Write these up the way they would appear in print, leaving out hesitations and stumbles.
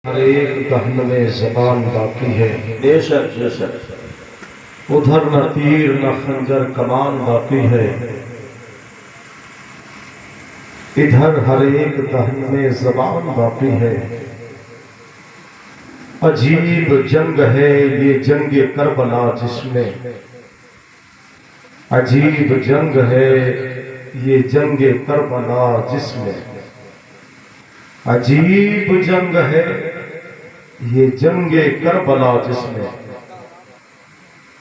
ہر ایک دہن میں زبان باقی ہے، بے شک بے شک ادھر نہ تیر نہ خنجر کمان باقی ہے، ادھر ہر ایک دہن میں زبان باقی ہے۔ عجیب جنگ ہے یہ جنگ کربلا جس میں، عجیب جنگ ہے یہ جنگ کربلا جس میں، عجیب جنگ ہے یہ جنگ کربلا جس میں،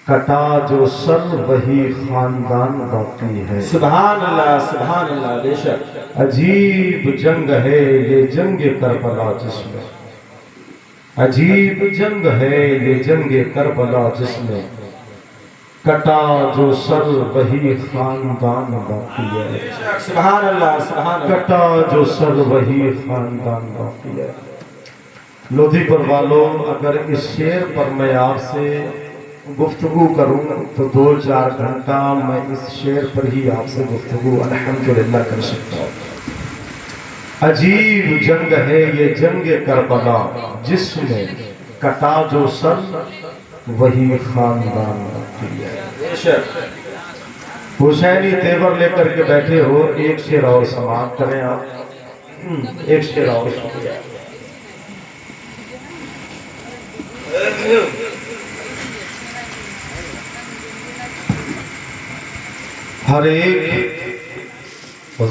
کٹا جو سر وہی خاندان باقی ہے۔ سبحان اللہ بے شک عجیب جنگ ہے یہ جنگ کربلا جس میں، عجیب جنگ ہے یہ جنگ کربلا جس میں، کٹا جو سر وہی خاندان باقی ہے۔ سبحان اللہ کٹا جو سر وہی خاندان باقی ہے۔ لودھی پور والوں، اگر اس شعر پر میں آپ سے گفتگو کروں تو 2-4 گھنٹہ میں اس شعر پر ہی آپ سے گفتگو الحمدللہ کر سکتا ہوں۔ عجیب جنگ ہے یہ جنگ کربلا جس میں، کٹا جو سر وہی خاندان باقی ہے۔ بے شک حسینی تیور لے کر کے بیٹھے ہو، ایک شعر اور سماعت کریں آپ، ایک شعر اور سنیے۔ ہر ایک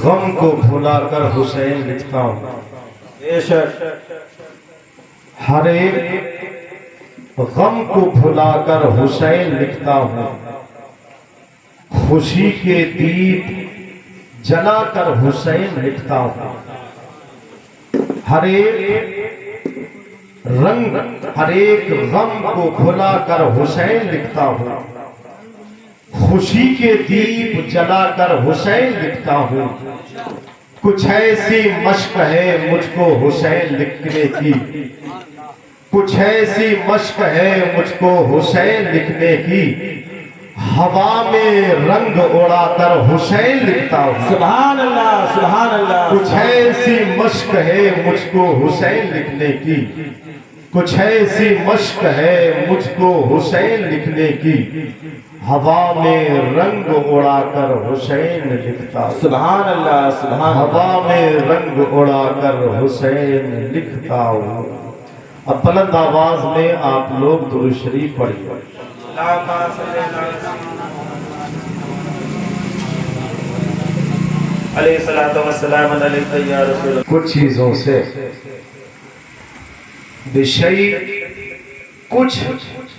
غم کو بھلا کر حسین لکھتا ہوں، بے شک ہر ایک غم کو بھلا کر حسین لکھتا ہوں، خوشی کے دیپ جلا کر حسین لکھتا ہوں، ہر ایک رنگ ہر ایک غم کو بھلا کر حسین لکھتا ہوں، خوشی کے دیپ جلا کر حسین لکھتا ہوں، کچھ ایسی مشق ہے مجھ کو حسین لکھنے کی، کچھ ایسی مشق ہے مجھ کو حسین لکھنے کی، ہوا میں رنگ اڑا کر حسین لکھتا ہوں۔ سبحان اللہ کچھ ایسی مشق ہے مجھ کو حسین لکھنے کی، کچھ ایسی مشق ہے مجھ کو حسین لکھنے کی، ہوا میں رنگ اڑا کر حسین لکھتا ہوں۔ سبحان اللہ ہوا میں رنگ اڑا کر حسین لکھتا ہوں۔ اب بلند آواز میں آپ لوگ درود شریف پڑھیے۔ علیہ الصلوۃ والسلام علیک یا رسول اللہ۔ کچھ چیزوں سے بشئی کچھ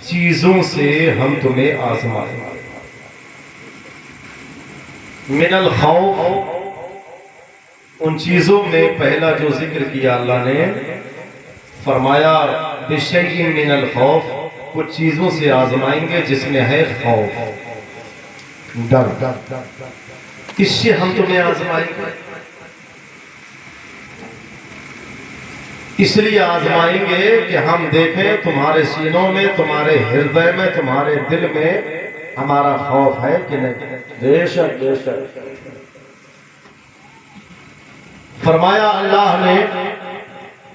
چیزوں سے ہم تمہیں آزمائیں گے۔ من الخوف، ان چیزوں میں پہلا جو ذکر کیا اللہ نے فرمایا بشئی من الخوف، کچھ چیزوں سے آزمائیں گے جس میں ہے خوف، ڈر، اس سے ہم تمہیں آزمائیں گے۔ اس لیے آزمائیں گے کہ ہم دیکھیں تمہارے سینوں میں، تمہارے ہردے میں، تمہارے دل میں ہمارا خوف ہے کہ نہیں۔ بے شک بے شک فرمایا اللہ نے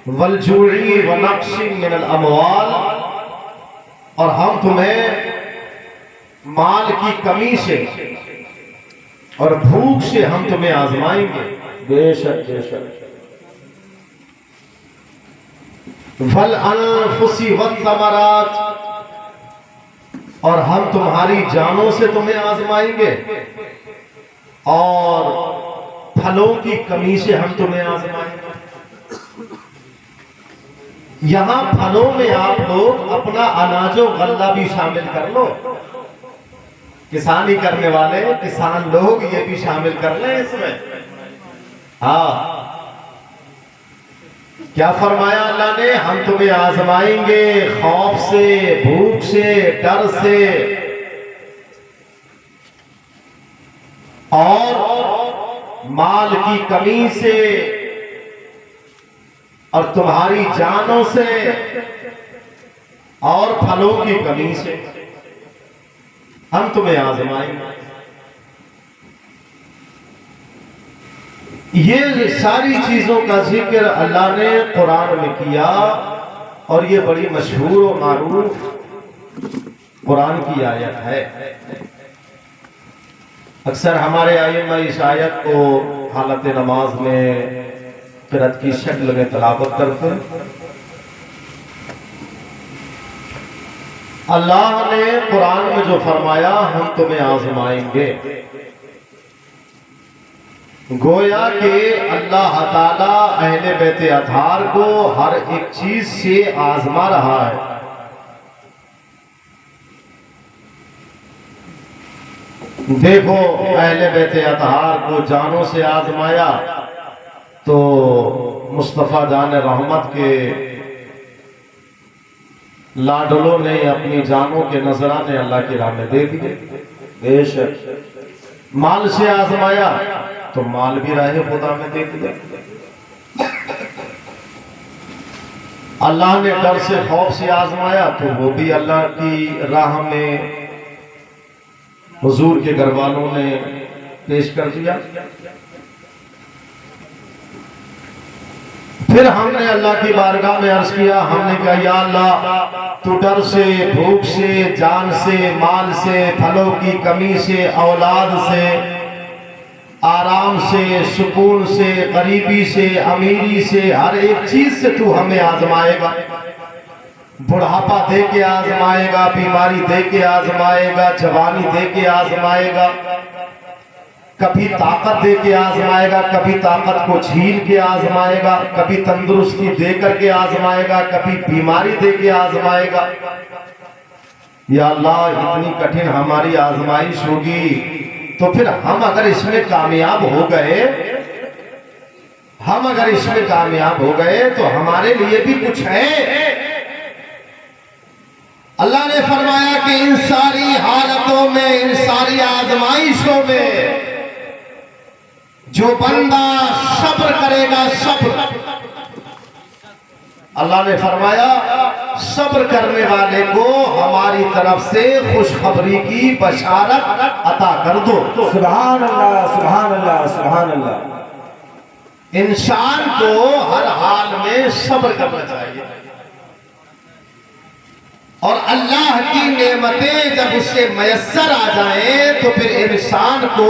وَالْجُوعِ وَنَقْصٍ مِّنَ الْأَمْوَالِ، اور ہم تمہیں مال کی کمی سے اور بھوک سے ہم تمہیں آزمائیں گے۔ بے شک بے شک وَالْأَنفُسِ وَالثَّمَرَاتِ، اور ہم تمہاری جانوں سے تمہیں آزمائیں گے، اور پھلوں کی کمی سے ہم تمہیں آزمائیں گے۔ یہاں پھلوں میں آپ لوگ اپنا اناج و غلہ بھی شامل کر لو، کسانی کرنے والے کسان لوگ یہ بھی شامل کر لیں اس میں۔ ہاں، کیا فرمایا اللہ نے؟ ہم تمہیں آزمائیں گے خوف سے، بھوک سے، ڈر سے، اور مال کی کمی سے، اور تمہاری جانوں سے، اور پھلوں کی کمی سے ہم تمہیں آزمائیں گے۔ یہ ساری چیزوں کا ذکر اللہ نے قرآن میں کیا اور یہ بڑی مشہور و معروف قرآن کی آیت ہے. اکثر ہمارے ائمہ اس آیت کو حالت نماز میں قرأت کی شکل میں تلاوت کرتے ہیں. اللہ نے قرآن میں جو فرمایا ہم تمہیں آزمائیں گے، گویا کہ اللہ تعالیٰ اہل بیت اطہار کو ہر ایک چیز سے آزما رہا ہے. دیکھو اہل بیت اطہار کو جانوں سے آزمایا تو مصطفیٰ جان رحمت کے لاڈلوں نے اپنی جانوں کے نذرانے اللہ کی راہ میں دے دیے. بے شک. مال سے آزمایا تو مال بھی راہ خدا میں دے دیا. اللہ نے ڈر سے خوف سے آزمایا تو وہ بھی اللہ کی راہ میں حضور کے گھر والوں نے پیش کر دیا. پھر ہم نے اللہ کی بارگاہ میں عرض کیا، ہم نے کہا یا اللہ تو ڈر سے، بھوک سے، جان سے، مال سے، پھلوں کی کمی سے، اولاد سے، آرام سے، سکون سے، غریبی سے، امیری سے، ہر ایک چیز سے تو ہمیں آزمائے گا. بڑھاپا دے کے آزمائے گا، بیماری دے کے آزمائے گا، جوانی دے کے آزمائے گا، کبھی طاقت دے کے آزمائے گا، کبھی طاقت کو چھین کے آزمائے گا، کبھی تندرستی دے کر کے آزمائے گا، کبھی بیماری دے کے آزمائے گا. یا اللہ اتنی کٹھن ہماری آزمائش ہوگی تو پھر ہم اگر اس میں کامیاب ہو گئے، تو ہمارے لیے بھی کچھ ہے. اللہ نے فرمایا کہ ان ساری حالتوں میں، ان ساری آزمائشوں میں جو بندہ صبر کرے گا، صبر، اللہ نے فرمایا صبر کرنے والے کو ہماری طرف سے خوشخبری کی بشارت عطا کر دو. سبحان اللہ، سبحان اللہ، سبحان اللہ. انسان کو ہر حال میں صبر کرنا چاہیے، اور اللہ کی نعمتیں جب اسے میسر آ جائیں تو پھر انسان کو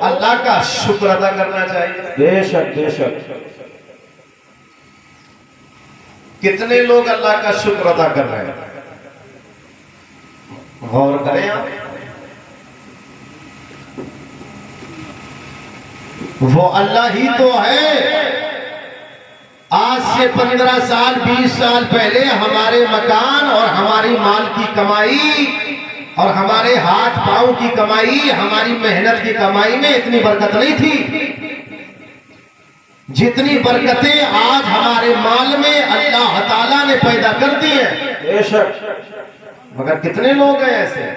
اللہ کا شکر ادا کرنا چاہیے. بے شک، بے شک. کتنے لوگ اللہ کا شکر ادا کر رہے ہیں؟ غور کریں آپ. وہ اللہ ہی تو ہے. آج سے 15 سال 20 سال پہلے ہمارے مکان اور ہماری مال کی کمائی اور ہمارے ہاتھ پاؤں کی کمائی، ہماری محنت کی کمائی میں اتنی برکت نہیں تھی جتنی برکتیں آج ہمارے مال میں اللہ تعالیٰ نے پیدا کر دی ہیں. بے شک. مگر کتنے لوگ ہیں ایسے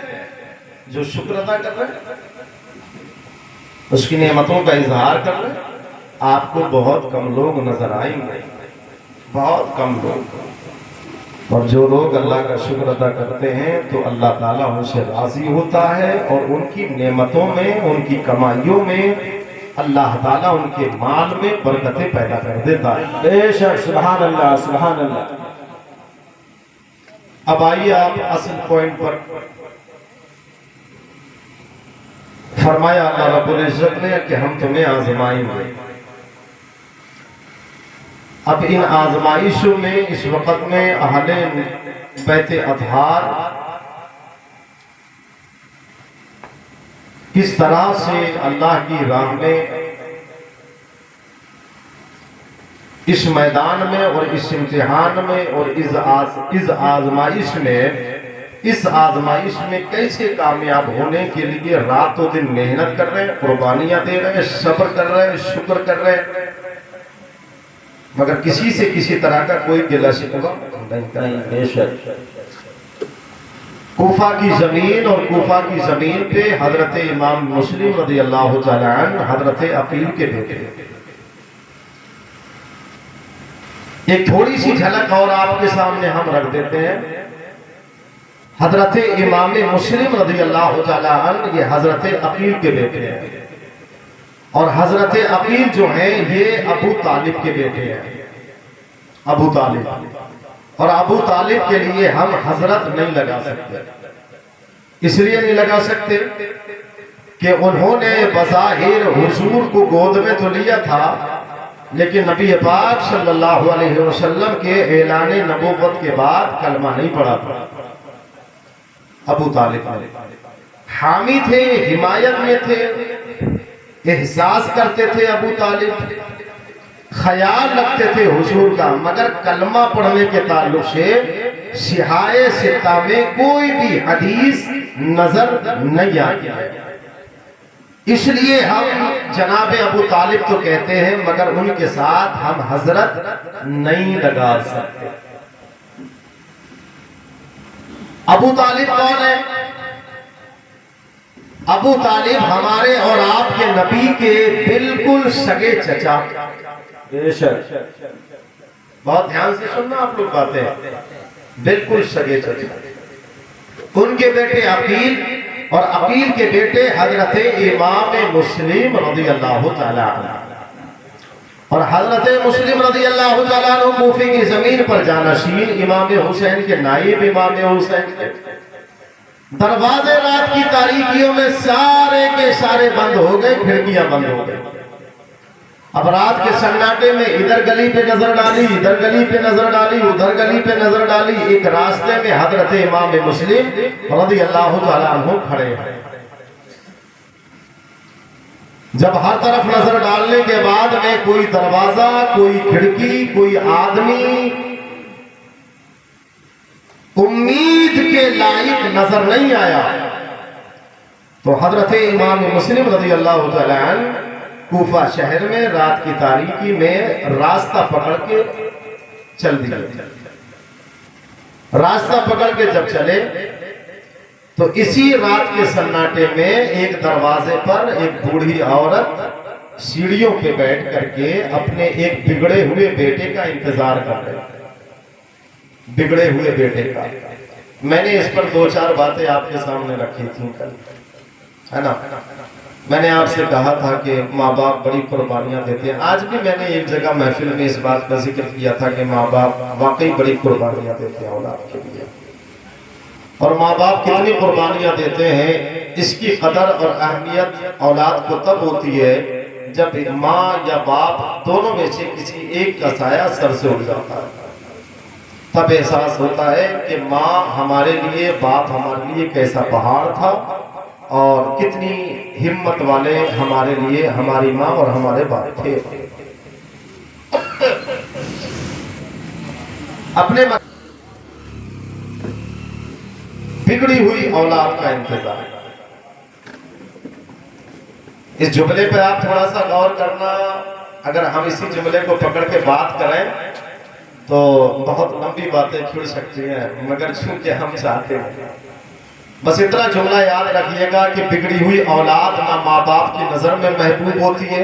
جو شکر ادا کر رہے ہیں، اس کی نعمتوں کا اظہار کر رہے ہیں؟ آپ کو بہت کم لوگ نظر آئیں گے، بہت کم لوگ. اور جو لوگ اللہ کا شکر ادا کرتے ہیں تو اللہ تعالیٰ ان سے راضی ہوتا ہے، اور ان کی نعمتوں میں، ان کی کمائیوں میں اللہ تعالیٰ ان کے مال میں برکتیں پیدا کر دیتا ہے. بے شک. سبحان اللہ، سبحان اللہ. اب آئیے آپ اصل پوائنٹ پر. فرمایا اللہ رب العزت نے کہ ہم تمہیں آزمائیں گے. اب ان آزمائشوں میں اس وقت میں اہل بیت اطہار کس طرح سے اللہ کی راہ میں اس میدان میں اور اس امتحان میں اور اس آزمائش میں کیسے کامیاب ہونے کے لیے رات و دن محنت کر رہے ہیں، قربانیاں دے رہے ہیں، صبر کر رہے ہیں، شکر کر رہے ہیں، مگر کسی سے کسی طرح کا کوئی گلہ شکوہ نہیں کر رہے ہیں. بے شک. کوفہ کی زمین، اور کوفہ کی زمین پہ حضرت امام مسلم رضی اللہ تعالی عنہ حضرت عقیل کے بیٹے. ایک تھوڑی سی جھلک اور آپ کے سامنے ہم رکھ دیتے ہیں. حضرت امام مسلم رضی اللہ تعالی عنہ یہ حضرت عقیل کے بیٹے ہیں، اور حضرت عقیل جو ہیں یہ ابو طالب کے بیٹے ہیں. ابو طالب اور ابو طالب کے لیے ہم حضرت نہیں لگا سکتے. اس لیے نہیں لگا سکتے کہ انہوں نے بظاہر حضور کو گود میں تو لیا تھا، لیکن نبی پاک صلی اللہ علیہ وسلم کے اعلان نبوت کے بعد کلمہ نہیں پڑھا تھا. ابو طالب حامی تھے، حمایت میں تھے، احساس کرتے تھے. ابو طالب خیال رکھتے تھے حضور کا، مگر کلمہ پڑھنے کے تعلق سے صحاح ستہ میں کوئی بھی حدیث نظر نہیں آتی. اس لیے ہم جناب ابو طالب تو کہتے ہیں، مگر ان کے ساتھ ہم حضرت نہیں لگا سکتے. ابو طالب کون ہے؟ ابو طالب ہمارے اور آپ کے نبی کے بالکل سگے چچا. بے شک. بہت دھیان سے سننا آپ لوگ باتیں، بالکل سگے چچا. ان کے بیٹے عقیل اور عقیل کے بیٹے حضرت امام مسلم رضی اللہ تعالیٰ عنہ، اور حضرت مسلم رضی اللہ تعالیٰ عنہ کوفے کی زمین پر جانشین، امام حسین کے نائب امام حسین کے. دروازے رات کی تاریکیوں میں سارے کے سارے بند ہو گئے، کھڑکیاں بند ہو گئے. اب رات کے سناٹے میں ادھر گلی پہ نظر ڈالی، ادھر گلی پہ نظر ڈالی، ادھر گلی پہ نظر ڈالی. ایک راستے میں حضرت امام مسلم رضی اللہ تعالیٰ عنہ کھڑے ہیں. جب ہر طرف نظر ڈالنے کے بعد میں کوئی دروازہ، کوئی کھڑکی، کوئی آدمی امید کے لائق نظر نہیں آیا، تو حضرت امام مسلم رضی اللہ تعالیٰ عنہ کوفہ شہر میں رات کی تاریکی میں راستہ پکڑ کے چل دیے. راستہ پکڑ کے جب چلے تو اسی رات کے سناٹے میں ایک دروازے پر ایک بوڑھی عورت سیڑھیوں پہ بیٹھ کر کے اپنے ایک بگڑے ہوئے بیٹے کا انتظار کر رہے. بگڑے ہوئے بیٹے کا. میں نے اس پر 2-4 باتیں آپ کے سامنے رکھی تھیں کل، ہے نا. میں نے آپ سے کہا تھا کہ ماں باپ بڑی قربانیاں دیتے ہیں. آج بھی میں نے ایک جگہ محفل میں اس بات کا ذکر کیا تھا کہ ماں باپ واقعی بڑی قربانیاں دیتے ہیں اولاد کے لیے. اور ماں باپ کتنی قربانیاں دیتے ہیں اس کی قدر اور اہمیت اولاد کو تب ہوتی ہے جب ماں یا باپ دونوں میں سے کسی ایک کا سایہ سر سے اٹھ جاتا ہے. تب احساس ہوتا ہے کہ ماں ہمارے لیے، باپ ہمارے لیے کیسا پہاڑ تھا، اور کتنی ہمت والے ہمارے لیے ہماری ماں اور ہمارے باپ تھے. اپنے بگڑی ہوئی اولاد کا انتظار. اس جملے پہ آپ تھوڑا سا غور کرنا. اگر ہم اسی جملے کو پکڑ کے بات کریں تو بہت لمبی باتیں کھل سکتی ہیں، مگر چونکہ ہم چاہتے ہیں بس اتنا جملہ یاد رکھیے گا کہ بگڑی ہوئی اولاد نہ ماں باپ کی نظر میں محبوب ہوتی ہے،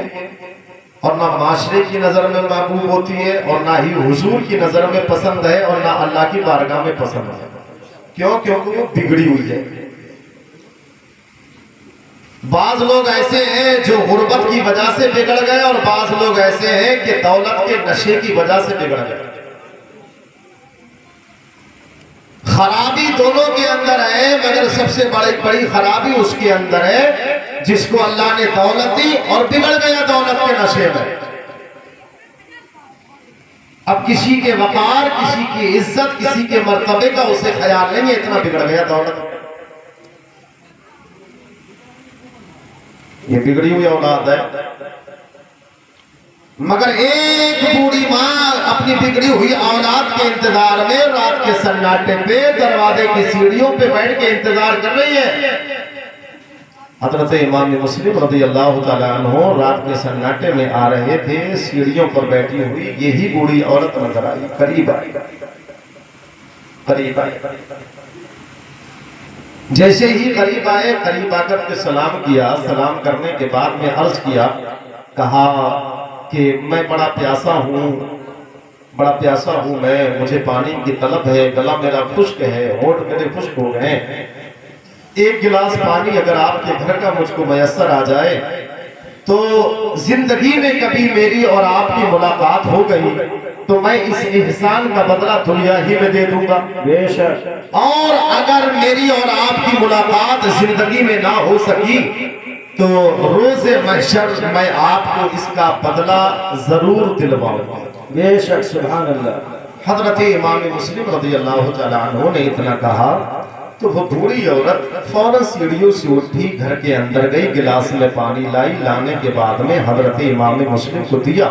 اور نہ معاشرے کی نظر میں محبوب ہوتی ہے، اور نہ ہی حضور کی نظر میں پسند ہے، اور نہ اللہ کی بارگاہ میں پسند ہے. کیوں؟ کیونکہ وہ بگڑی ہوئی ہے. بعض لوگ ایسے ہیں جو غربت کی وجہ سے بگڑ گئے، اور بعض لوگ ایسے ہیں کہ دولت کے نشے کی وجہ سے بگڑ گئے. خرابی دونوں کے اندر ہے، مگر سب سے بڑی خرابی اس کے اندر ہے جس کو اللہ نے دولت دی اور بگڑ گیا دولت کے نشے میں. اب کسی کے وقار، کسی کی عزت، کسی کے مرتبے کا اسے خیال نہیں ہے، اتنا بگڑ گیا دولت. یہ بگڑی ہوئی اولاد ہے. مگر ایک بوڑھی ماں اپنی بگڑی ہوئی اولاد کے انتظار میں رات کے سناٹے پہ دروازے کی سیڑھیوں پہ بیٹھ کے انتظار کر رہی ہے. حضرت امام مسلم رضی اللہ تعالیٰ عنہ رات کے سناٹے میں آ رہے تھے، سیڑھیوں پر بیٹھی ہوئی یہی بوڑھی عورت نظر آئی. قریب آئی. جیسے ہی قریب آئے، قریب آ کر کے سلام کیا. سلام کرنے کے بعد میں عرض کیا، کہا کہ میں بڑا پیاسا ہوں میں، مجھے پانی کی طلب ہے، گلا میرا خشک ہے، ہونٹ میرے خشک ہو گئے ہیں. ایک گلاس پانی اگر آپ کے گھر کا مجھ کو میسر آ جائے تو زندگی میں کبھی میری اور آپ کی ملاقات ہو گئی تو میں اس احسان کا بدلہ دنیا ہی میں دے دوں گا۔ بے شک اور اگر میری اور آپ کی ملاقات زندگی میں نہ ہو سکی تو روز محشر میں آپ کو اس کا بدلہ ضرور دلواؤں گا۔ بے شک سبحان اللہ۔ حضرت امام مسلم رضی اللہ تعالیٰ عنہ نے اتنا کہا تو وہ بوڑھی عورت فوراً سیڑھیوں سے اٹھی، گھر کے اندر گئی، گلاس میں پانی لائی، لانے کے بعد میں حضرت امام مسلم کو دیا۔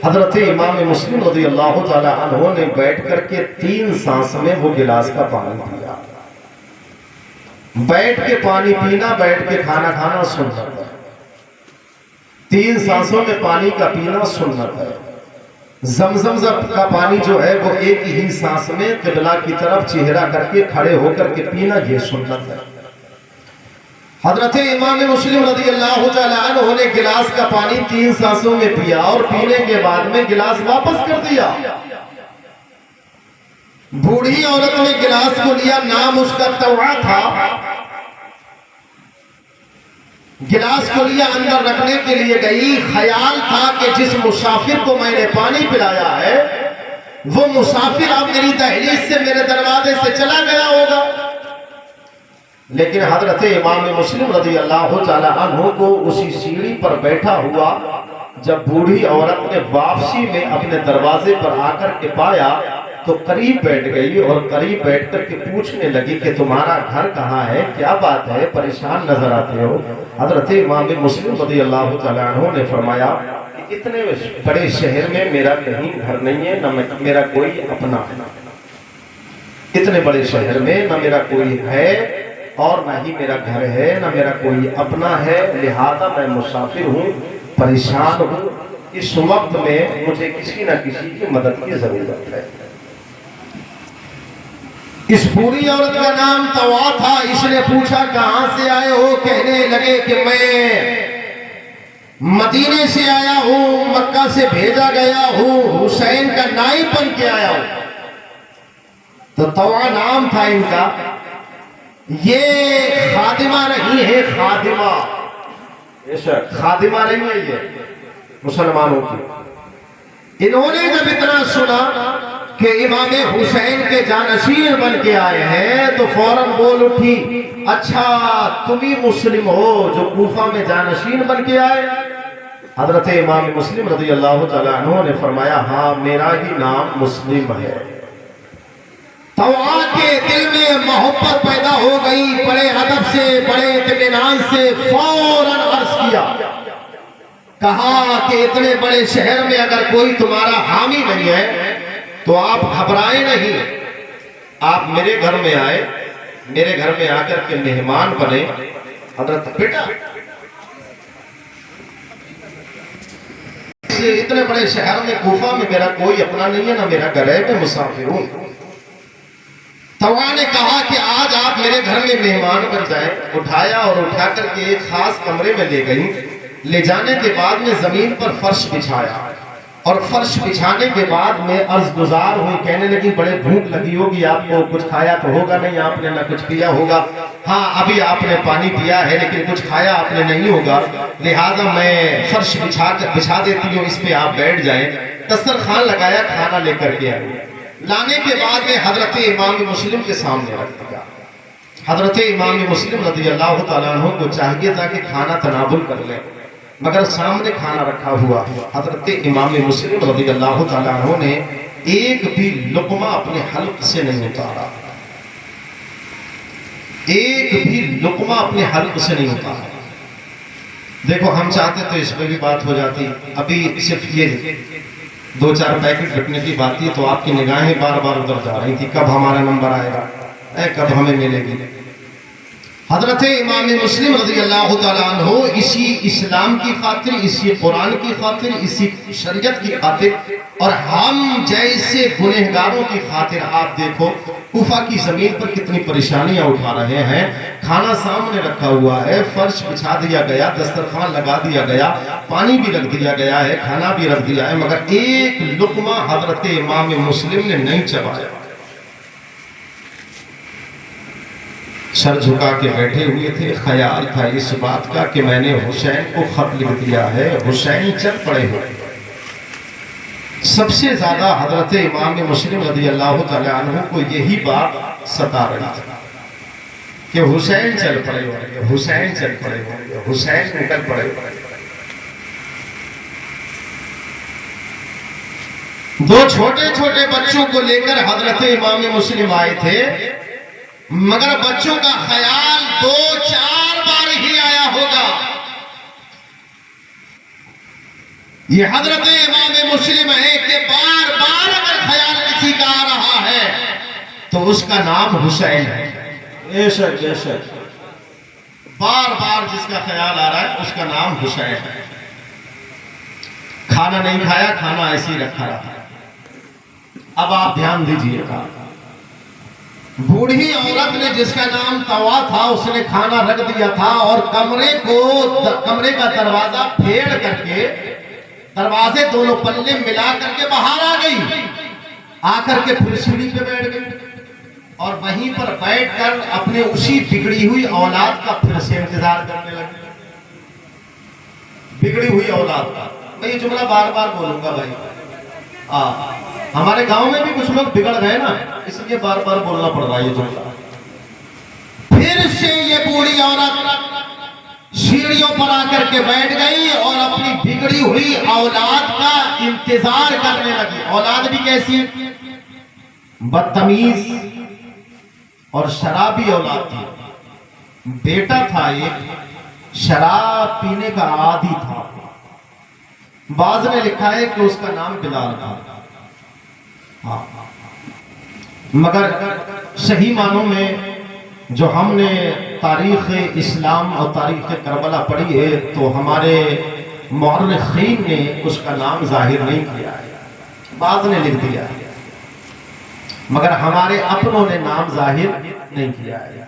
حضرت امام مسلم رضی اللہ تعالیٰ عنہ نے بیٹھ کر کے 3 سانس میں وہ گلاس کا پانی پیا۔ بیٹھ کے پانی پینا، بیٹھ کے کھانا کھانا سنت ہے۔ 3 سانسوں میں پانی کا پینا سنت ہے۔ زمزم کا پانی جو ہے وہ ایک ہی سانس میں قبلہ کی طرف چہرہ کر کے کھڑے ہو کر کے پینا، یہ سنت ہے۔ حضرت امام مسلم رضی اللہ تعالیٰ عنہ نے گلاس کا پانی 3 سانسوں میں پیا اور پینے کے بعد میں گلاس واپس کر دیا۔ بوڑھی عورت نے گلاس کو لیا، نام اس کا توعہ تھا، گلاس کو لیا، اندر رکھنے کے لیے گئی، خیال تھا کہ جس مسافر کو میں نے پانی پلایا ہے وہ مسافر اب میری دہلیز سے، میرے دروازے سے چلا گیا ہوگا۔ لیکن حضرت امام مسلم رضی اللہ تعالی عنہ کو اسی سیڑھی پر بیٹھا ہوا جب بوڑھی عورت نے واپسی میں اپنے دروازے پر آ کر کے پایا تو قریب بیٹھ گئی اور قریب بیٹھ کر کے پوچھنے لگی کہ تمہارا گھر کہاں ہے، کیا بات ہے، پریشان نظر آتے ہو۔ حضرت امام مسلم رضی اللہ تعالیٰ عنہ نے فرمایا کہ اتنے بڑے شہر میں میرا کہیں گھر نہیں ہے، نہ میرا کوئی اپنا ہے۔ اتنے بڑے شہر میں نہ میرا کوئی ہے اور نہ ہی میرا گھر ہے، نہ میرا کوئی اپنا ہے، لہذا میں مسافر ہوں، پریشان ہوں، اس وقت میں مجھے کسی نہ کسی کی مدد کی ضرورت ہے۔ اس بوڑھی عورت کا نام طوا تھا۔ اس نے پوچھا کہاں سے آئے ہو؟ کہنے لگے کہ میں مدینے سے آیا ہوں، مکہ سے بھیجا گیا ہوں، حسین کا نائب بن کے آیا ہوں۔ تو طوا نام تھا ان کا۔ یہ خادمہ نہیں ہے، خادمہ، خادمہ نہیں ہے یہ مسلمانوں کی۔ انہوں نے جب اتنا سنا کہ امام حسین کے جانشین بن کے آئے ہیں تو فوراً بول اٹھی، اچھا تم ہی مسلم ہو جو کوفہ میں جانشین بن کے آئے؟ حضرت امام مسلم رضی اللہ تعالیٰ عنہ نے فرمایا ہاں میرا ہی نام مسلم ہے۔ طوا کے دل میں محبت پیدا ہو گئی، بڑے ادب سے، بڑے اطمینان سے فوراً عرض کیا، کہا کہ اتنے بڑے شہر میں اگر کوئی تمہارا حامی نہیں ہے تو آپ گھبرائیں نہیں، آپ میرے گھر میں آئے، میرے گھر میں آ کر کے مہمان بنے۔ حضرت بیٹا اتنے بڑے شہر میں کوفہ میں میرا کوئی اپنا نہیں ہے، نہ میرا گھر ہے، میں مسافر ہوں۔ طوا نے کہا کہ آج آپ میرے گھر میں مہمان بن جائیں۔ اٹھایا اور اٹھا کر کے ایک خاص کمرے میں لے گئی، لے جانے کے بعد میں زمین پر فرش بچھایا اور فرش بچھانے کے بعد میں عرض گزار ہوئی، کہنے لگی بڑے بھوک لگی ہوگی آپ کو، کچھ کھایا تو ہوگا نہیں آپ نے، نہ کچھ پیا ہوگا، ہاں ابھی آپ نے پانی پیا ہے لیکن کچھ کھایا آپ نے نہیں ہوگا، لہٰذا میں فرش بچھا دیتی ہوں، اس پہ آپ بیٹھ جائیں۔ دسترخوان لگایا، کھانا لے کر کے آئی، لانے کے بعد میں حضرت امام مسلم کے سامنے رکھ دیا۔ حضرت امام مسلم رضی اللہ تعالیٰ عنہ کو چاہیے تھا کہ کھانا تناول کر لیں، مگر سامنے کھانا رکھا ہوا۔ حضرت امام مسلم رضی اللہ تعالیٰ عنہ نے ایک بھی لقمہ اپنے حلق سے نہیں اتارا، ایک بھی لقمہ اپنے حلق سے نہیں اتارا۔ دیکھو ہم چاہتے تو اس پہ بھی بات ہو جاتی، ابھی صرف یہ 2-4 پیکٹ بکنے کی بات تھی تو آپ کی نگاہیں بار بار ادھر جا رہی تھی، کب ہمارا نمبر آئے گا، کب ہمیں ملے گی۔ حضرت امام مسلم رضی اللہ تعالیٰ عنہ اسی اسلام کی خاطر، اسی قرآن کی خاطر، اسی شریعت کی خاطر اور ہم جیسے گنہگاروں کی خاطر آپ دیکھو کوفہ کی زمین پر کتنی پریشانیاں اٹھا رہے ہیں۔ کھانا سامنے رکھا ہوا ہے، فرش بچھا دیا گیا، دسترخوان لگا دیا گیا، پانی بھی رکھ دیا گیا ہے، کھانا بھی رکھ دیا ہے، مگر ایک لقمہ حضرت امام مسلم نے نہیں چبایا۔ سر جھکا کے بیٹھے ہوئے تھے، خیال تھا اس بات کا کہ میں نے حسین کو خط لکھ دیا ہے، حسین چل پڑے ہوئے، سب سے زیادہ حضرت امام مسلم رضی اللہ تعالیٰ عنہ کو یہی بات ستا رہی تھی کہ حسین چل پڑے ہوں، حسین چل پڑے ہوں، حسین نکل پڑے ہوں۔ دو چھوٹے چھوٹے بچوں کو لے کر حضرت امام مسلم آئے تھے، مگر بچوں کا خیال 2-4 بار ہی آیا ہوگا۔ یہ حضرت امام مسلم ہے کہ بار بار اگر خیال کسی کا آ رہا ہے تو اس کا نام حسین ہے۔ بے شک بے شک، بار بار جس کا خیال آ رہا ہے اس کا نام حسین ہے۔ کھانا نہیں کھایا، کھانا ایسے ہی رکھا رہا۔ اب آپ دھیان دیجئے گا، بوڑھی عورت نے جس کا نام توا تھا اس نے کھانا رکھ دیا تھا اور کمرے کا دروازہ پھیڑ کر کے دروازے دونوں پلے ملا کر کے باہر آ گئی، آ کر کے پھر سیڑھی پہ بیٹھ گئی اور وہیں پر بیٹھ کر اپنے اسی بگڑی ہوئی اولاد کا پھر سے انتظار کرنے لگی۔ بگڑی ہوئی اولاد کا، میں یہ جملہ بار بار بولوں گا بھائی، ہمارے گاؤں میں بھی کچھ لوگ بگڑ گئے نا، اس لیے بار بار بولنا پڑ رہا ہے یہ جملہ۔ پھر سے یہ بوڑھی عورت سیڑھیوں پر آ کر کے بیٹھ گئی اور اپنی بگڑی ہوئی اولاد کا انتظار کرنے لگی۔ اولاد بھی کیسی؟ بدتمیز اور شرابی اولاد تھی۔ بیٹا تھا ایک، شراب پینے کا عادی تھا۔ بعض نے لکھا ہے کہ اس کا نام بلال تھا، مگر صحیح معنوں میں جو ہم نے تاریخ اسلام اور تاریخ کربلا پڑھی ہے تو ہمارے مورخین نے اس کا نام ظاہر نہیں کیا ہے، بعض نے لکھ دیا ہے، مگر ہمارے اپنوں نے نام ظاہر نہیں کیا ہے۔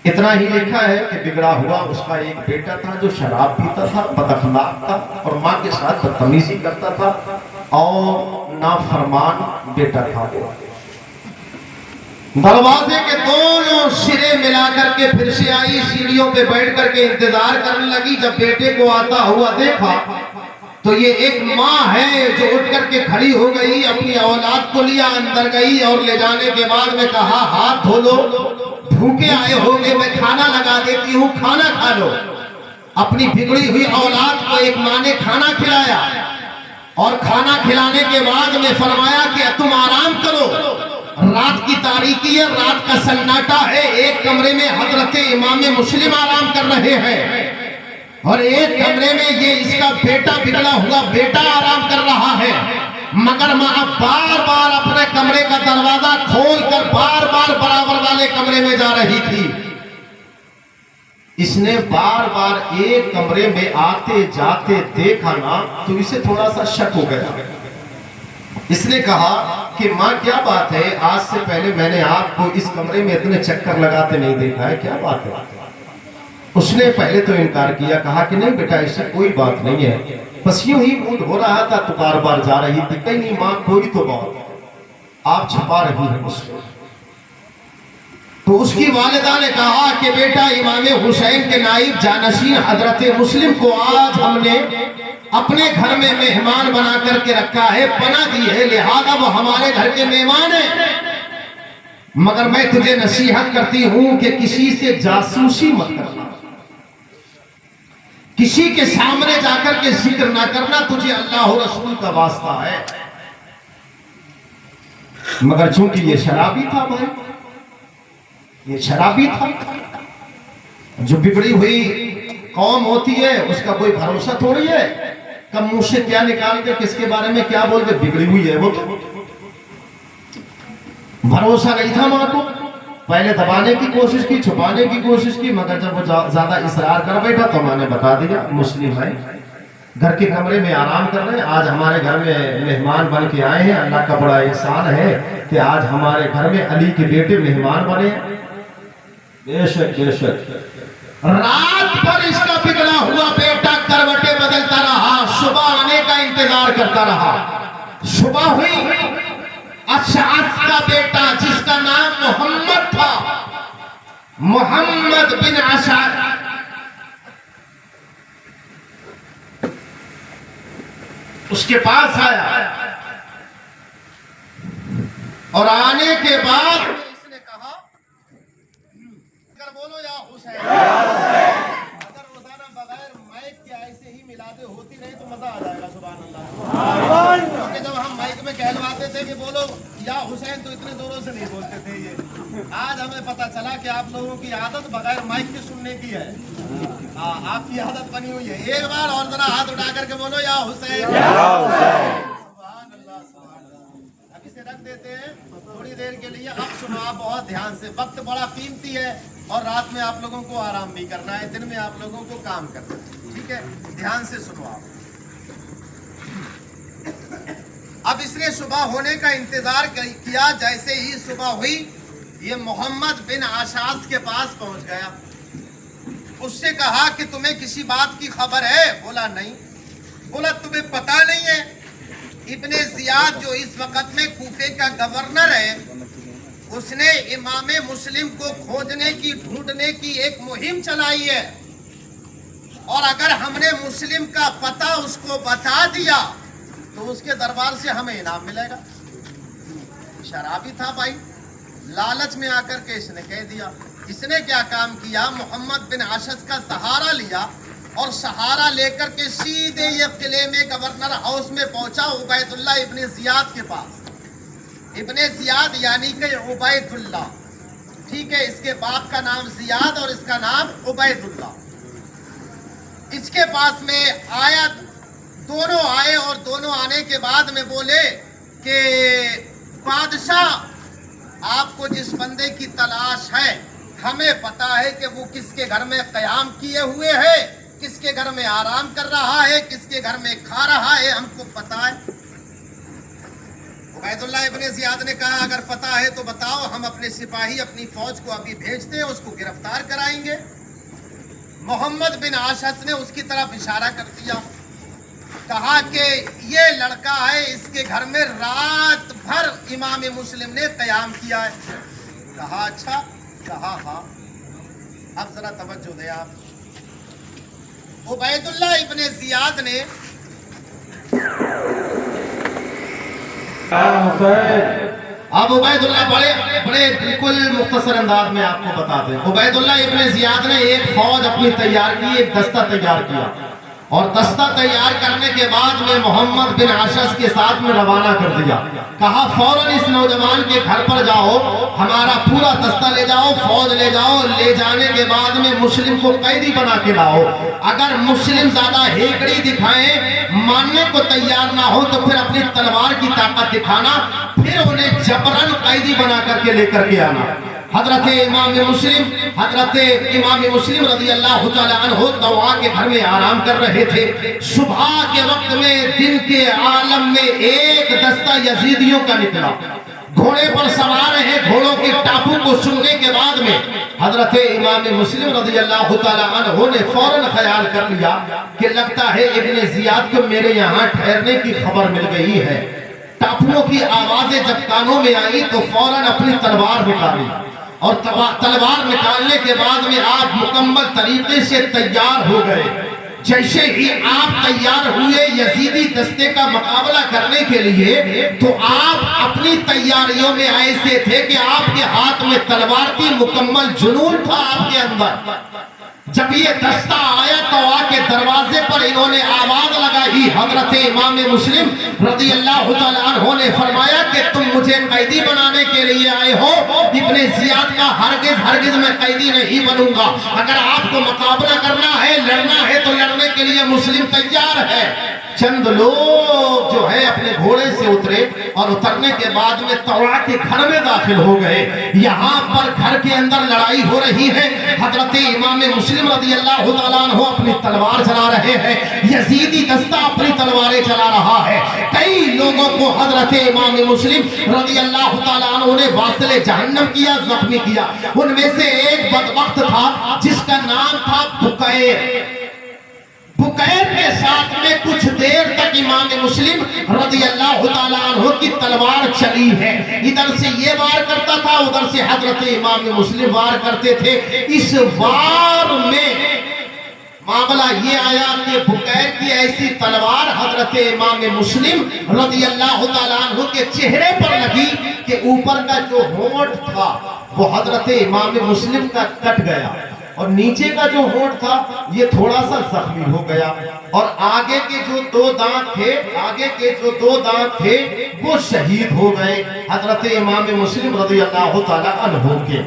اتنا ہی لکھا ہے کہ بگڑا ہوا اس کا ایک بیٹا تھا جو شراب پیتا تھا، بد اخلاق تھا اور ماں کے ساتھ بدتمیزی کرتا تھا اور نافرمان بیٹا تھا وہ۔ دروازے کے دونوں سرے ملا کر کے پھر سے آئی، سیڑھیوں پہ بیٹھ کر کے انتظار کرنے لگی۔ جب بیٹے کو آتا ہوا دیکھا تو یہ ایک ماں ہے جو اٹھ کر کے کھڑی ہو گئی، اپنی اولاد کو لیا اندر گئی اور لے جانے کے بعد میں کہا ہاتھ دھو لو، بھوکے آئے ہوگے، میں کھانا لگا دیتی ہوں، کھانا کھا لو۔ اپنی بگڑی ہوئی اولاد کو ایک ماں نے کھانا کھلایا اور کھانا کھلانے کے بعد میں فرمایا کہ تم آرام کرو، رات کی تاریکی ہے، رات کا سناٹا ہے، ایک کمرے میں حضرت امام مسلم آرام کر رہے ہیں اور ایک کمرے میں یہ اس کا بیٹا بگڑا ہوا بیٹا آرام کر رہا ہے، مگر ماں بار بار اپنے کمرے کا دروازہ کھول کر بار بار برابر والے کمرے میں جا رہی تھی۔ اس نے بار بار ایک کمرے میں آتے جاتے دیکھا نا تو اسے تھوڑا سا شک ہو گیا۔ اس نے کہا کہ ماں کیا بات ہے، آج سے پہلے میں نے آپ کو اس کمرے میں اتنے چکر لگاتے نہیں دیکھا ہے، کیا بات ہے؟ اس نے پہلے تو انکار کیا، کہا کہ نہیں بیٹا اس سے کوئی بات نہیں ہے، بس یوں ہی موڈ ہو رہا تھا تو بار بار جا رہی تھی۔ کہیں نہیں ماں کوئی تو بات، آپ چھپا رہی ہیں مجھ سے۔ تو اس کی والدہ نے کہا کہ بیٹا امام حسین کے نائب جانشین حضرت مسلم کو آج ہم نے اپنے گھر میں مہمان بنا کر کے رکھا ہے، پناہ دی ہے، لہذا وہ ہمارے گھر کے مہمان ہیں، مگر میں تجھے نصیحت کرتی ہوں کہ کسی سے جاسوسی مت کرنا، کسی کے سامنے جا کر کے ذکر نہ کرنا، تجھے اللہ و رسول کا واسطہ ہے۔ مگر چونکہ یہ شرابی تھا بھائی، یہ شرابی تھا، جو بگڑی ہوئی قوم ہوتی ہے اس کا کوئی بھروسہ تھوڑی ہے، کب منہ سے کیا نکال کے کس کے بارے میں کیا بول کے، بگڑی ہوئی ہے وہ تو۔ بھروسہ نہیں تھا ماں کو، پہلے دبانے کی کوشش کی، چھپانے کی کوشش کی، مگر جب وہ زیادہ اصرار کر بیٹھا تو ماں نے بتا دیا مسلم ہے، گھر کے کمرے میں آرام کر رہے ہیں، آج ہمارے گھر میں مہمان بن کے آئے ہیں، اللہ کا بڑا احسان ہے کہ آج ہمارے گھر میں علی کے بیٹے مہمان بنے ہیں۔ بے شک بے شک، رات بھر اس کا بگڑا ہوا بیٹا کروٹیں بدلتا رہا، صبح آنے کا انتظار کرتا رہا۔ صبح ہوئی، اشعث کا بیٹا جس کا نام محمد تھا، محمد بن اشعث، اس کے پاس آیا اور آنے کے بعد اس نے کہا اگر بولو یا حسین، اگر روزانہ بغیر مائک کے ایسے ہی میلادیں ہوتی رہی تو مزہ آ جائے گا. سبحان اللہ. کیونکہ جب ہم مائک میں کہلواتے تھے کہ بولو یا حسین تو اتنے زوروں سے نہیں بولتے تھے. یہ آج ہمیں پتا چلا کہ آپ لوگوں کی عادت بغیر مائک کے سننے کی ہے. آپ کی عادت بنی ہوئی ہے. ایک بار اور ذرا ہاتھ اٹھا کر کے بولو یا حسین. سبحان اللہ سبحان اللہ. اب اسے رکھ دیتے ہیں تھوڑی دیر کے لیے. اب سنو آپ بہت دھیان سے، وقت بڑا قیمتی ہے اور رات میں آپ لوگوں کو آرام بھی کرنا ہے، دن میں آپ لوگوں کو کام کرنا ہے. ٹھیک ہے، دھیان سے سنو آپ. اب اس نے صبح ہونے کا انتظار کیا. جیسے ہی صبح ہوئی یہ محمد بن عاشاس کے پاس پہنچ گیا. اس سے کہا کہ تمہیں کسی بات کی خبر ہے؟ بولا نہیں. بولا تمہیں پتا نہیں ہے ابن زیاد جو اس وقت میں کوفے کا گورنر ہے، اس نے امام مسلم کو کھوجنے کی، ڈھونڈنے کی ایک مہم چلائی ہے، اور اگر ہم نے مسلم کا پتہ اس کو بتا دیا تو اس کے دربار سے ہمیں انعام ملے گا. شرابی تھا بھائی، لالچ میں آ کر کے اس نے کہہ دیا. اس نے کیا کام کیا؟ محمد بن عاشس کا سہارا لیا اور سہارا لے کر کے سیدھے یہ قلعے میں گورنر ہاؤس میں پہنچا عبید اللہ ابن زیاد کے پاس. ابن زیاد یعنی کہ عبید اللہ. ٹھیک ہے، اس کے باپ کا نام زیاد اور اس کا نام عبید اللہ. اس کے پاس میں آیا، دونوں آئے اور دونوں آنے کے بعد میں بولے کہ بادشاہ آپ کو جس بندے کی تلاش ہے ہمیں پتا ہے کہ وہ کس کے گھر میں قیام کیے ہوئے ہے، کس کے گھر میں آرام کر رہا ہے، کس کے گھر میں کھا رہا ہے، ہم کو پتا ہے. عبید اللہ ابن زیاد نے کہا اگر پتا ہے تو بتاؤ، ہم اپنے سپاہی اپنی فوج کو ابھی بھیجتے ہیں، اس کو گرفتار کرائیں گے. محمد بن عاشس نے اس کی طرف اشارہ کر دیا. کہا کہ یہ لڑکا ہے، اس کے گھر میں رات بھر امام مسلم نے قیام کیا ہے. کہا اچھا؟ کہا ہاں. اب ذرا توجہ دیں آپ. عبید اللہ ابن زیاد نے اب عبید اللہ بڑے بالکل مختصر انداز میں آپ کو بتاتے ہیں. عبید اللہ ابن زیاد نے ایک فوج اپنی تیار کی، ایک دستہ تیار کیا، اور دستہ تیار کرنے کے بعد میں محمد بن عاشس کے ساتھ میں روانہ کر دیا. کہا فوراً اس نوجوان کے گھر پر جاؤ، ہمارا پورا دستہ لے جاؤ، فوج لے جاؤ. لے جانے کے بعد میں مسلم کو قیدی بنا کے لاؤ. اگر مسلم زیادہ ہیکڑی دکھائیں، ماننے کو تیار نہ ہو تو پھر اپنی تلوار کی طاقت دکھانا، پھر انہیں جبراً قیدی بنا کر کے لے کر کے آنا. حضرت امام مسلم رضی اللہ تعالیٰ عنہ دوا کے گھر میں آرام کر رہے تھے. صبح کے وقت میں دن کے عالم میں ایک دستہ یزیدیوں کا نکلا. گھوڑے پر سوار ہیں، گھوڑوں کے ٹاپو کو سننے کے بعد میں حضرت امام مسلم رضی اللہ تعالیٰ عنہ نے فوراً خیال کر لیا کہ لگتا ہے ابن زیاد کو میرے یہاں ٹھہرنے کی خبر مل گئی ہے. ٹاپوؤں کی آوازیں جب کانوں میں آئی تو فوراً اپنی تلوار نکالی، اور تلوار نکالنے کے بعد میں آپ مکمل طریقے سے تیار ہو گئے. جیسے ہی آپ تیار ہوئے یزیدی دستے کا مقابلہ کرنے کے لیے، تو آپ اپنی تیاریوں میں ایسے تھے کہ آپ کے ہاتھ میں تلوار کی، مکمل جنون تھا آپ کے اندر. جب یہ دستہ آیا تو آ کے دروازے پر انہوں نے آواز لگائی. حضرت امام مسلم رضی اللہ تعالیٰ عنہ نے فرمایا کہ تم مجھے قیدی بنانے کے لیے آئے ہو؟ ابن زیاد کا ہرگز میں قیدی نہیں بنوں گا. اگر آپ کو مقابلہ کرنا ہے، لڑنا ہے تو لڑنے کے لیے مسلم تیار ہے. چند لوگ جو ہے اپنے گھوڑے سے اترے اور اترنے کے بعد میں طوع کے گھر میں داخل ہو گئے. یہاں پر گھر کے اندر لڑائی ہو رہی ہے. حضرت امام مسلم رضی اللہ تعالیٰ عنہ اپنی تلوار چلا رہے ہیں، یزیدی دستہ اپنی تلواریں چلا رہا ہے. کئی لوگوں کو حضرت امام مسلم رضی اللہ تعالیٰ عنہ نے واصل جہنم کیا، زخمی کیا. ان میں سے ایک بدبخت تھا جس کا نام تھا بکیر. بکیر کے ساتھ میں کچھ دیر تک امام مسلم رضی اللہ تعالیٰ عنہ کی تلوار چلی ہے. ادھر سے یہ وار کرتا تھا، ادھر سے حضرت امام مسلم وار کرتے تھے. اس وار میں معاملہ یہ آیا کہ بکیر کی ایسی تلوار حضرت امام مسلم رضی اللہ تعالیٰ عنہ کے چہرے پر لگی کہ اوپر کا جو ہونٹ تھا وہ حضرت امام مسلم کا کٹ گیا اور نیچے کا جو ہونٹ تھا یہ تھوڑا سا زخمی ہو گیا اور آگے کے جو دو دانت تھے وہ شہید ہو گئے حضرت امام مسلم رضی اللہ تعالیٰ عنہ کے۔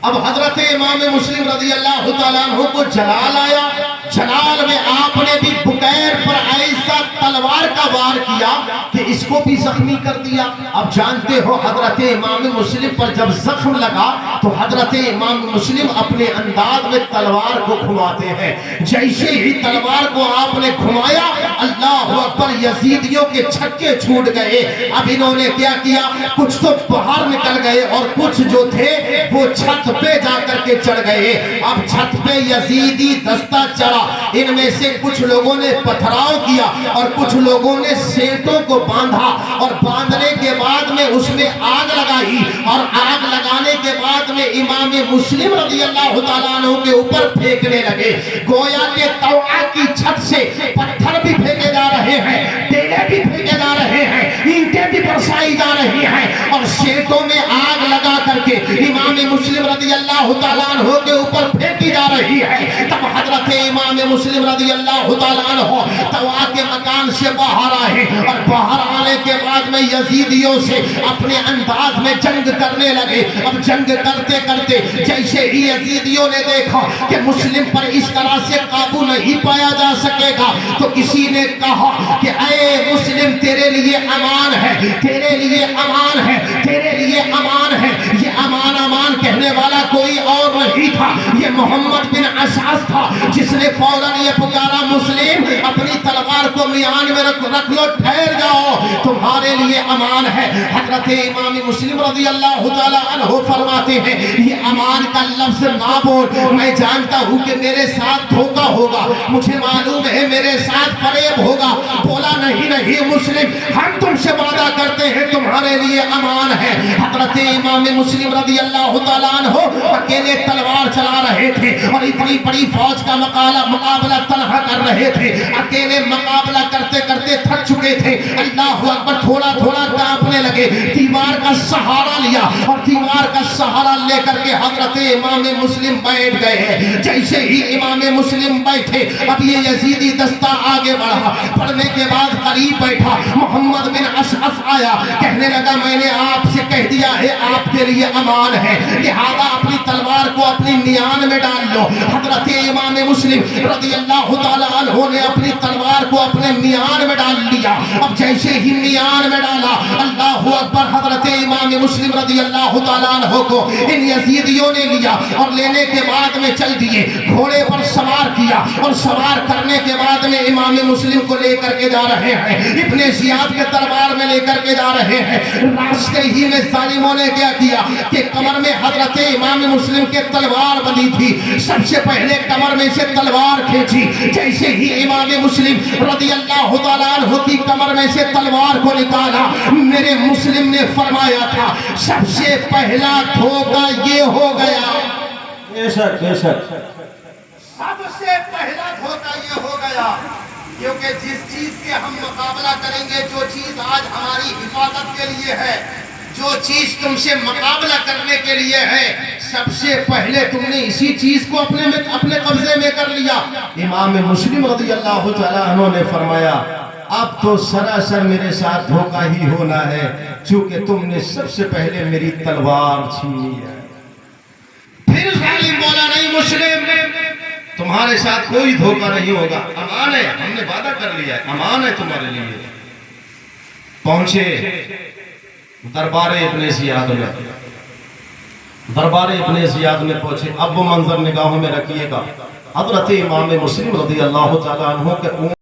اب حضرت امام مسلم رضی اللہ تعالیٰ عنہ کو جلال آیا، جلال میں آپ نے بھی بکیر پر ایسا تلوار کا وار کیا کہ اس کو بھی زخمی کر دیا۔ اب جانتے ہو حضرت امام مسلم پر جب زخم لگا تو حضرت امام مسلم اپنے انداز میں تلوار کو گھماتے ہیں، جیسے ہی تلوار کو آپ نے گھمایا اللہ اکبر یزیدیوں کے چھکے چھوٹ گئے۔ اب انہوں نے کیا کیا، کچھ تو باہر نکل گئے اور کچھ جو تھے وہ چھت پہ جا کر کے چڑھ گئے۔ اب چھت پہ یزیدی دستہ چڑھا، ان میں سے کچھ لوگوں نے پتھراؤ کیا اور کچھ لوگوں نے سینٹوں کو باندھا اور باندھنے کے بعد میں اس میں آگ لگائی اور آگ لگانے کے بعد میں امام مسلم رضی اللہ تعالیٰ عنہ کے اوپر پھینکنے لگے، گویا کہ توعہ کی چھت سے پتھر بھی پھینکے جا رہے ہیں، ڈیلے بھی پھینکے جا رہے ہیں، اینٹیں بھی برسائی جا رہی ہیں اور سینٹوں میں آگ لگا کر کے امام مسلم رضی اللہ تعالیٰ عنہ کے اوپر پھینکی جا رہی ہے۔ تب حضرت امام مسلم رضی اللہ تعالیٰ عنہ توعہ کے مکان سے باہر آئے اور باہر آنے کے بعد میں یزیدیوں سے اپنے انداز میں جنگ کرنے لگے۔ اب جنگ کرتے کرتے جیسے ہی یزیدیوں نے دیکھا کہ مسلم پر اس طرح سے قابو نہیں پایا جا سکے گا تو کسی نے کہا کہ اے مسلم تیرے لیے امان ہے، تیرے لیے امان ہے، تیرے لیے امان ہے۔ یہ امان امان کہنے والا کوئی اور نہیں تھا، یہ محمد بن اشعث تھا جس نے فوراً یہ پکارا مسلم اپنی تلوار کو میان میں رکھ لو، ٹھہر جاؤ، تمہارے لیے امان ہے۔ حضرت امام مسلم رضی اللہ تعالیٰ عنہ فرماتے ہیں یہ امان کا لفظ نہ بول، میں جانتا ہوں کہ میرے ساتھ دھوکہ ہوگا، مجھے معلوم ہے میرے ساتھ فریب ہوگا۔ بولا نہیں نہیں مسلم، ہم تم سے وعدہ کرتے ہیں تمہارے لیے امان ہے۔ حضرت امام مسلم رضی اللہ تعالیٰ عنہ اکیلے تلوار چلا رہے تھے اور اتنی بڑی فوج کا مقابلہ تنہا کر رہے تھے، اکیلے مقابلہ کرتے کرتے تھک چکے تھے۔ اللہ اکبر، تھوڑا تھوڑا کانپنے لگے، دیوار کا سہارا لیا اور دیوار کا سہارا لے کر کے حضرت امام مسلم بیٹھ گئے۔ جیسے ہی امام مسلم بیٹھے اب یہ یزیدی دستہ آگے بڑھا، پڑھنے کے بعد قریب بیٹھا محمد بن اشعث آیا، کہنے لگا میں نے آپ سے کہہ دیا ہے آپ کے لیے امان ہے، لہذا اپنی تلوار کو اپنی میان میں ڈال لو۔ حضرت امام مسلم رضی اللہ تعالیٰ عنہ نے اپنی تلوار کو اپنے میان میں ڈال لیا۔ اب جیسے ہی میان میں ڈالا اللہ اکبر، حضرت امام مسلم رضی اللہ تعالیٰ عنہ کو ان یزیدیوں نے لیا اور لینے کے بعد میں چل دیے، گھوڑے پر سوار کیا اور سوار کرنے کے بعد میں امام مسلم کو لے کر کے جا رہے ہیں، ابن زیاد کے دربار میں لے کر کے جا رہے ہیں۔ راستے ہی میں ظالموں نے کیا کیا کہ کمر میں حضرت امام مسلم کے تلوار بندھی تھی، سب سے پہلے کمر میں سے تلوار کھینچی، جیسے ہی امام مسلم رضی اللہ تعالیٰ عنہ کی کمر میں سے تلوار کو نکالا، میرے مسلم نے فرمایا تھا سب سے پہلا دھوکہ یہ ہو گیا، بے شک بے شک، سب سے پہلا دھوکہ یہ ہو گیا، کیونکہ جس چیز سے ہم مقابلہ کریں گے، جو چیز آج ہماری حفاظت کے لیے ہے، جو چیز تم سے مقابلہ کرنے کے لیے ہے، سب سے پہلے تم نے اسی چیز کو اپنے قبضے میں کر لیا۔ امام مسلم رضی اللہ تعالیٰ عنہ نے فرمایا اب تو سراسر میرے ساتھ دھوکہ ہی ہونا ہے، چونکہ تم نے سب سے پہلے میری تلوار چھینی ہے۔ پھر ظالم بولا نہیں مسلم، تمہارے ساتھ کوئی دھوکہ نہیں ہوگا، امان ہے، ہم نے وعدہ کر لیا ہے، امان ہے تمہارے لیے۔ پہنچے دربار ابن زیاد میں، دربار ابن زیاد میں پہنچے، اب وہ منظر نگاہوں میں رکھیے گا، حضرت امام مسلم رضی اللہ تعالیٰ عنہ کے